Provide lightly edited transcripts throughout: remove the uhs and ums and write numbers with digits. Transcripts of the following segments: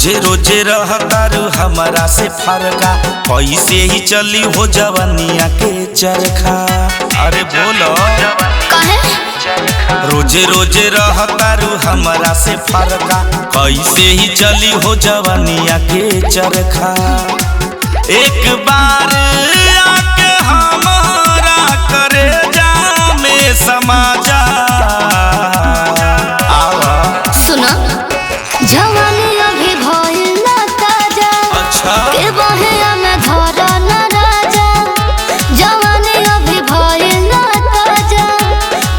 रोजे रोजे रहतारू हमारा से फरका, कैसे ही चली हो जवानिया के चरखा। अरे बोलो काहे? रोजे रोजे रहतारू हमारा से फरका, कैसे ही चली हो जवानिया के चरखा। एक बार आके हमारा करे जामे समाजा। सुना जवानी अभी भइल ना ताजा, अच्छा के बहेया में धरा ना राजा। जवानी अभी भइल ना ताजा,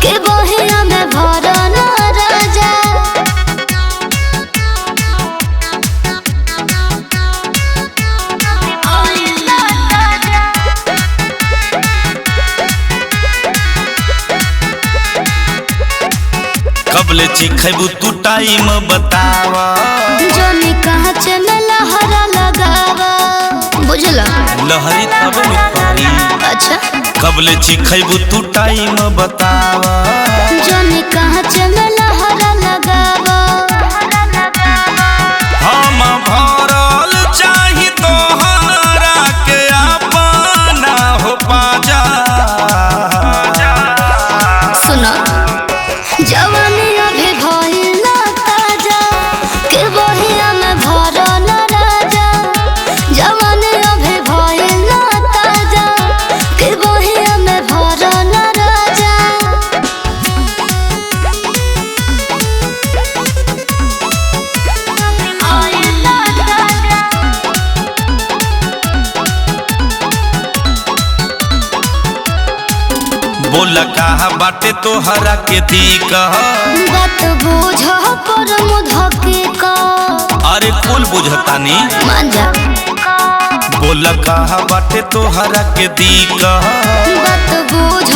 के बहेया में धरा ना राजा। कबले चिखैबू तू टाइम बतावा। जोनी कहाँ में लहरा लगावा, बुझला? लहरी तब में पारी। अच्छा कबले चिखैबू तू टाइम बतावा। जोनी कहाँ में लहरा लगावा। हम भरल चाही तोहरा के अपना हो पाजा। सुना जवानी अभी भइल ना ताजा, के बहिया में भरा ना राजा। जवानी अभी भइल ना ताजा, के बहिया में भरा ना राजा। बोला कहा बाटे तोहरा के दी कह। बात बुझ पर मुधके का। अरे कुल बुझतानी। मान जा बोला कहा बाटे तोहरा के दी कह। बात बुझ